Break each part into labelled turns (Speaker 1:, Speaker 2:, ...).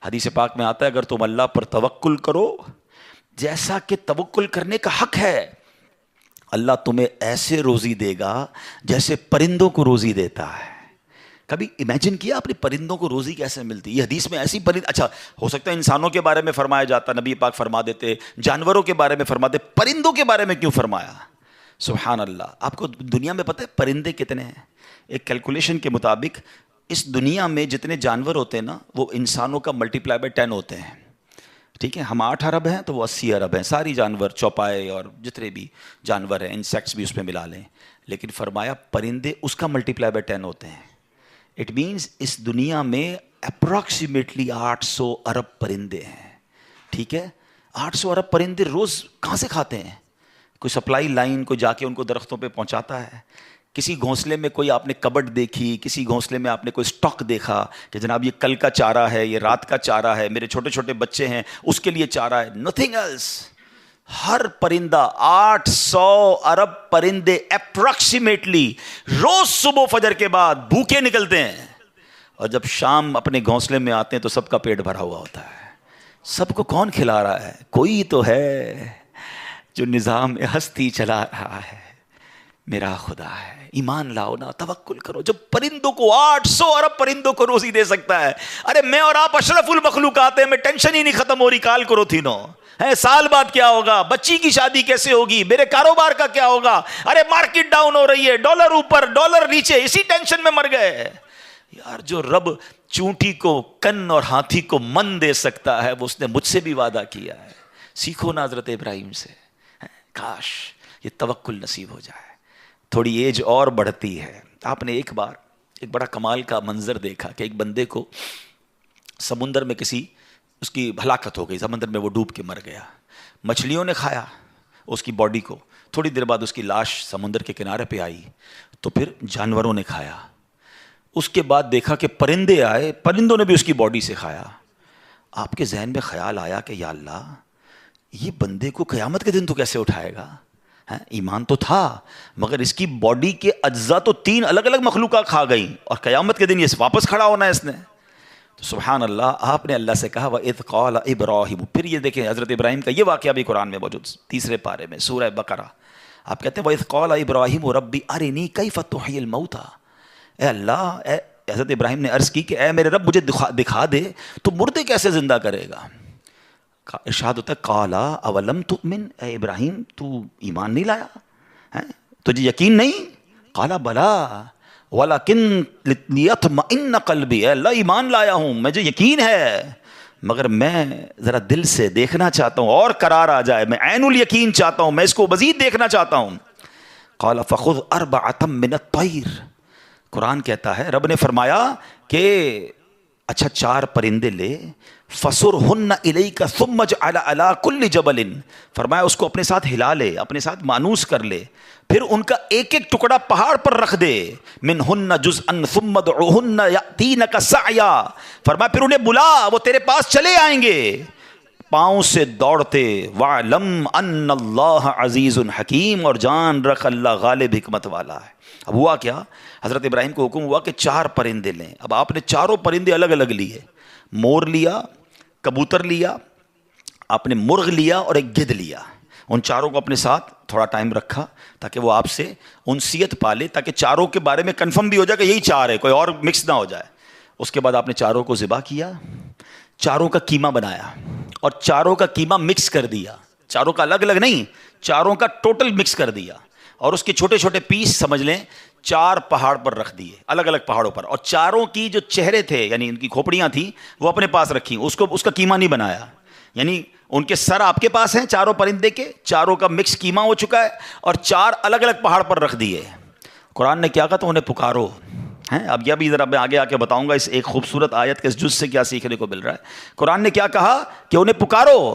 Speaker 1: حدیث پاک میں آتا ہے اگر تم اللہ پر توکل کرو جیسا کہ توکل کرنے کا حق ہے، اللہ تمہیں ایسے روزی دے گا جیسے پرندوں کو روزی دیتا ہے۔ کبھی امیجن کیا آپ نے پرندوں کو روزی کیسے ملتی؟ یہ حدیث میں ایسی اچھا ہو سکتا ہے انسانوں کے بارے میں فرمایا جاتا، نبی پاک فرما دیتے، جانوروں کے بارے میں فرماتے، پرندوں کے بارے میں کیوں فرمایا؟ سبحان اللہ۔ آپ کو دنیا میں پتہ ہے پرندے کتنے ہیں؟ ایک کیلکولیشن کے مطابق اس دنیا میں جتنے جانور ہوتے ہیں نا وہ انسانوں کا ملٹیپلائی بائی 10 ہوتے ہیں، ٹھیک ہے؟ ہم 8 ارب ہیں تو وہ 80 ارب ہیں، ساری جانور، چوپائے اور جتنے بھی جانور ہیں، انسیکٹس بھی اس میں ملا لیں، لیکن فرمایا پرندے اس کا ملٹیپلائی بائی 10 ہوتے ہیں۔ اٹ مینس اس دنیا میں اپروکسیمیٹلی 800 ارب پرندے ہیں، ٹھیک ہے؟ 800 ارب پرندے روز کہاں سے کھاتے ہیں؟ کوئی سپلائی لائن کو جا کے ان کو درختوں پہ پہنچاتا ہے؟ کسی گھونسلے میں کوئی آپ نے کبڈ دیکھی، کسی گھونسلے میں آپ نے کوئی سٹاک دیکھا کہ جناب یہ کل کا چارہ ہے، یہ رات کا چارہ ہے، میرے چھوٹے چھوٹے بچے ہیں اس کے لیے چارہ ہے؟ Nothing else. ہر پرندہ 800 ارب پرندے اپروکسیمیٹلی روز صبح فجر کے بعد بھوکے نکلتے ہیں، اور جب شام اپنے گھونسلے میں آتے ہیں تو سب کا پیٹ بھرا ہوا ہوتا ہے۔ سب کو کون کھلا رہا ہے؟ کوئی تو ہے جو نظام ہستی چلا رہا ہے، میرا خدا ہے۔ ایمان لاؤ نا، توکل کرو۔ جب پرندوں کو 800 ارب پرندوں کو روزی دے سکتا ہے، ارے میں اور آپ اشرف المخلوقات ہیں، میں ٹینشن ہی نہیں ختم ہو رہی کال کرو تھی نو ہے، سال بعد کیا ہوگا، بچی کی شادی کیسے ہوگی، میرے کاروبار کا کیا ہوگا، ارے مارکیٹ ڈاؤن ہو رہی ہے، ڈالر اوپر ڈالر نیچے، اسی ٹینشن میں مر گئے۔ یار جو رب چونٹی کو کن اور ہاتھی کو من دے سکتا ہے وہ اس نے مجھ سے بھی وعدہ کیا ہے۔ سیکھو نا حضرت ابراہیم سے، کاش یہ توکل نصیب ہو جائے۔ تھوڑی ایج اور بڑھتی ہے، آپ نے ایک بار ایک بڑا کمال کا منظر دیکھا کہ ایک بندے کو سمندر میں اس کی ہلاکت ہو گئی، سمندر میں وہ ڈوب کے مر گیا، مچھلیوں نے کھایا اس کی باڈی کو، تھوڑی دیر بعد اس کی لاش سمندر کے کنارے پہ آئی، تو پھر جانوروں نے کھایا، اس کے بعد دیکھا کہ پرندے آئے، پرندوں نے بھی اس کی باڈی سے کھایا۔ آپ کے ذہن میں خیال آیا کہ یا اللہ یہ بندے کو قیامت کے دن تو کیسے اٹھائے گا؟ ایمان تو تھا مگر اس کی باڈی کے اجزاء تو 3 الگ الگ مخلوقات کھا گئیں، اور قیامت کے دن یہ واپس کھڑا ہونا ہے اس نے۔ تو سبحان اللہ، آپ نے اللہ سے کہا وَإِذْ قَالَ إِبْرَاهِيمُ۔ پھر یہ دیکھیں حضرت ابراہیم کا یہ واقعہ بھی قرآن میں موجود، 3 پارے میں سورہ بقرہ۔ آپ کہتے ہیں وَإِذْ قَالَ إِبْرَاهِيمُ رَبِّ أَرِنِي كَيْفَ تُحْيِي الْمَوْتَى۔ اے اللہ، حضرت ابراہیم نے عرض کی کہ اے میرے رب مجھے دکھا دے تو مردے کیسے زندہ کرے گا؟ ارشاد ہوتا ہے قَالَ أَوَلَمْ تُؤْمِنْ، اے ابراہیم تو ایمان نہیں لایا، تجھے یقین نہیں؟ قَالَ بَلَىٰ وَلَكِنْ لِيَطْمَئِنَّ قَلْبِي، اے اللہ ایمان لایا ہوں، مجھے یقین ہے مگر میں ذرا دل سے دیکھنا چاہتا ہوں اور قرار آ جائے، میں عین الیقین چاہتا ہوں، میں اس کو مزید دیکھنا چاہتا ہوں۔ قَالَ فَخُذْ أَرْبَعَةً مِّنَ الطَّيْرِ، قرآن کہتا ہے رب نے فرمایا کہ اچھا 4 پرندے لے، فَصُرْهُنَّ إِلَيْكَ ثُمَّ اجْعَلْ عَلَىٰ كُلِّ جَبَلٍ، فرمایا اس کو اپنے ساتھ ہلا لے، اپنے ساتھ مانوس کر لے، پھر ان کا ایک ایک ٹکڑا پہاڑ پر رکھ دے، مِنْهُنَّ جُزْءًا ثُمَّ ادْعُهُنَّ يَأْتِينَكَ سَعْيًا، فرمایا پھر انہیں بلا، وہ تیرے پاس چلے آئیں گے پاؤں سے دوڑتے، وَاعْلَمْ أَنَّ اللَّهَ عَزِيزٌ حَكِيمٌ، اور جان رکھ اللہ غالب حکمت والا ہے۔ اب ہوا کیا، حضرت ابراہیم کو حکم ہوا کہ 4 پرندے لیں۔ اب آپ نے 4 پرندے الگ الگ لیے، مور لیا، کبوتر لیا، آپ نے مرغ لیا اور ایک گدھ لیا۔ ان 4 کو اپنے ساتھ تھوڑا ٹائم رکھا تاکہ وہ آپ سے انسیت پالے، تاکہ 4 کے بارے میں کنفرم بھی ہو جائے کہ یہی 4 ہے، کوئی اور مکس نہ ہو جائے۔ اس کے بعد آپ نے 4 کو ذبح کیا، 4 کا قیمہ بنایا اور 4 کا قیمہ مکس کر دیا، 4 کا الگ الگ نہیں، 4 کا ٹوٹل مکس کر دیا، اور اس کے چھوٹے چھوٹے پیس سمجھ لیں 4 پہاڑ پر رکھ دیے، الگ الگ پہاڑوں پر، اور 4 کی جو چہرے تھے یعنی ان کی کھوپڑیاں تھیں وہ اپنے پاس رکھی، اس کا قیمہ نہیں بنایا، یعنی ان کے سر آپ کے پاس ہیں 4 پرندے کے، 4 کا مکس قیمہ ہو چکا ہے، اور 4 الگ الگ پہاڑ پر رکھ دیے۔ قرآن نے کیا کہا تو انہیں پکارو ہیں۔ اب یہ بھی ذرا میں آگے آ کے بتاؤں گا اس ایک خوبصورت آیت کے اس جز سے کیا سیکھنے کو مل رہا ہے۔ قرآن نے کیا کہا کہ انہیں پکارو،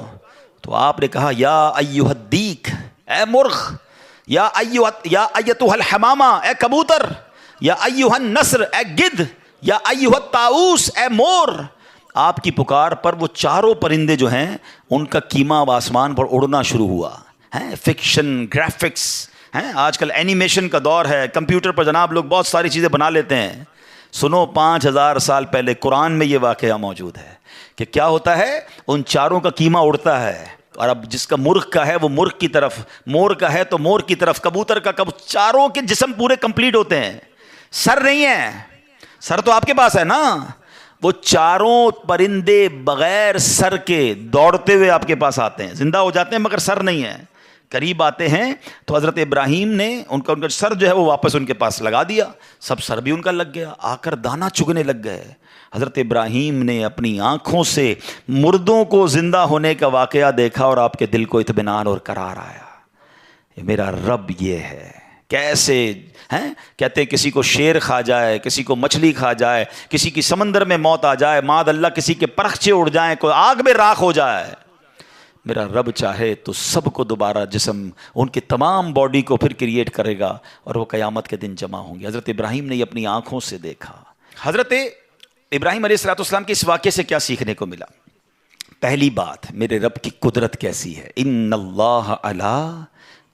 Speaker 1: تو آپ نے کہا یا ایھا الدیک، اے مرغ، یا ایتھا الحمامہ، اے کبوتر، یا ایھا النسر، اے گدھ، یا ایھا الطاؤس، اے مور۔ آپ کی پکار پر وہ 4 پرندے جو ہیں ان کا قیمہ اب آسمان پر اڑنا شروع ہوا ہے۔ فکشن، گرافکس ہیں، آج کل اینیمیشن کا دور ہے، کمپیوٹر پر جناب لوگ بہت ساری چیزیں بنا لیتے ہیں۔ سنو 5000 سال پہلے قرآن میں یہ واقعہ موجود ہے کہ کیا ہوتا ہے، ان چاروں کا کیما اڑتا ہے، اور اب جس کا مرغ کا ہے وہ مرغ کی طرف، مور کا ہے تو مور کی طرف، کبوتر کا چاروں کے جسم پورے کمپلیٹ ہوتے ہیں، سر نہیں ہے، سر تو آپ کے پاس ہے نا، وہ چاروں پرندے بغیر سر کے دوڑتے ہوئے آپ کے پاس آتے ہیں، زندہ ہو جاتے ہیں مگر سر نہیں ہے، قریب آتے ہیں تو حضرت ابراہیم نے ان کا سر جو ہے وہ واپس ان کے پاس لگا دیا، سب سر بھی ان کا لگ گیا، آ کر دانا چگنے لگ گئے۔ حضرت ابراہیم نے اپنی آنکھوں سے مردوں کو زندہ ہونے کا واقعہ دیکھا اور آپ کے دل کو اطمینان اور قرار آیا، یہ میرا رب یہ ہے۔ کیسے ہیں کہتے ہیں کسی کو شیر کھا جائے، کسی کو مچھلی کھا جائے، کسی کی سمندر میں موت آ جائے، معاذ اللہ کسی کے پرخچے اڑ جائیں، کوئی آگ میں راکھ ہو جائے، میرا رب چاہے تو سب کو دوبارہ جسم ان کی تمام باڈی کو پھر کریٹ کرے گا اور وہ قیامت کے دن جمع ہوں گے۔ حضرت ابراہیم نے یہ اپنی آنکھوں سے دیکھا۔ حضرت ابراہیم علیہ السلام کے اس واقعے سے کیا سیکھنے کو ملا؟ پہلی بات، میرے رب کی قدرت کیسی ہے، ان اللہ علی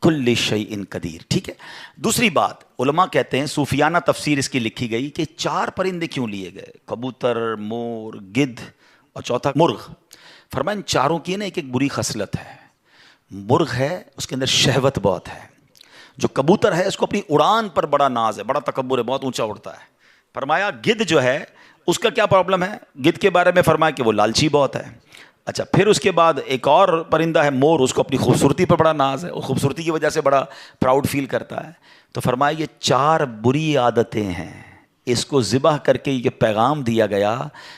Speaker 1: کل شیء قدیر، ٹھیک ہے۔ دوسری بات، علماء کہتے ہیں، صوفیانہ تفسیر اس کی لکھی گئی کہ 4 پرندے کیوں لیے گئے، کبوتر، مور، گدھ اور چوتھا مرغ۔ فرمایا ان چاروں کی نا ایک بری خصلت ہے، مرغ ہے اس کے اندر شہوت بہت ہے، جو کبوتر ہے اس کو اپنی اڑان پر بڑا ناز ہے، بڑا تکبر ہے، بہت اونچا اڑتا ہے۔ فرمایا گدھ جو ہے اس کا کیا پرابلم ہے، گدھ کے بارے میں فرمایا کہ وہ لالچی بہت ہے۔ اچھا، پھر اس کے بعد ایک اور پرندہ ہے مور، اس کو اپنی خوبصورتی پر بڑا ناز ہے، وہ خوبصورتی کی وجہ سے بڑا پراؤڈ فیل کرتا ہے۔ تو فرمایا یہ 4 بری عادتیں ہیں، اس کو ذبح کر کے یہ پیغام دیا گیا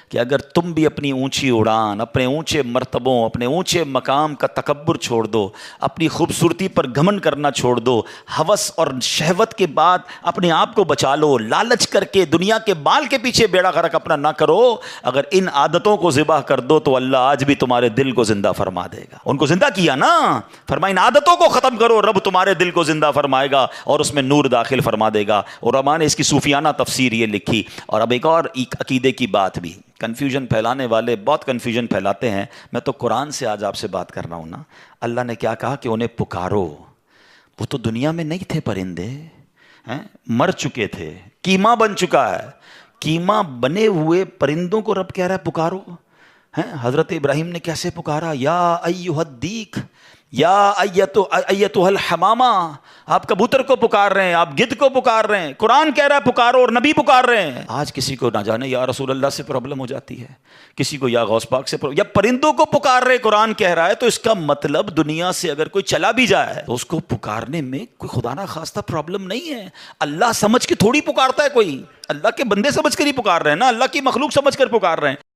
Speaker 1: کہ اگر تم بھی اپنی اونچی اڑان، اپنے اونچے مرتبوں، اپنے اونچے مقام کا تکبر چھوڑ دو، اپنی خوبصورتی پر گھمنڈ کرنا چھوڑ دو، ہوس اور شہوت کے بعد اپنے آپ کو بچا لو، لالچ کر کے دنیا کے بال کے پیچھے بیڑا غرق اپنا نہ کرو، اگر ان عادتوں کو ذبح کر دو تو اللہ آج بھی تمہارے دل کو زندہ فرما دے گا۔ ان کو زندہ کیا نا، فرمایا ان عادتوں کو ختم کرو، رب تمہارے دل کو زندہ فرمائے گا اور اس میں نور داخل فرما دے گا۔ اور علماء نے اس کی صوفیانہ تفسیر یہ لکھی۔ اور اب ایک اور عقیدے کی بات بھی، کنفیوژن پھیلانے والے بہت کنفیوژن پھیلاتے ہیں، میں تو قرآن سے آج آپ سے بات کر رہا ہوں نا۔ اللہ نے کیا کہا کہ انہیں پکارو، وہ تو دنیا میں نہیں تھے، پرندے مر چکے تھے، کیما بن چکا ہے، کیما بنے ہوئے پرندوں کو رب کہہ رہا ہے پکارو۔ حضرت ابراہیم نے کیسے پکارا، یا ایھا الدیک، یا ایتھا الحمامہ، آپ کبوتر کو پکار رہے ہیں، آپ گدھ کو پکار رہے ہیں، قرآن کہہ رہا ہے پکارو اور نبی پکار رہے ہیں۔ آج کسی کو نہ جانے یا رسول اللہ سے پرابلم ہو جاتی ہے، کسی کو یا غوث پاک سے یا پرندوں کو پکار رہے، قرآن کہہ رہا ہے، تو اس کا مطلب دنیا سے اگر کوئی چلا بھی جائے تو اس کو پکارنے میں کوئی خدا نہ خواستہ پرابلم نہیں ہے۔ اللہ سمجھ کے تھوڑی پکارتا ہے کوئی، اللہ کے بندے سمجھ کر ہی پکار رہے ہیں نا، اللہ کی مخلوق سمجھ کر پکار رہے ہیں۔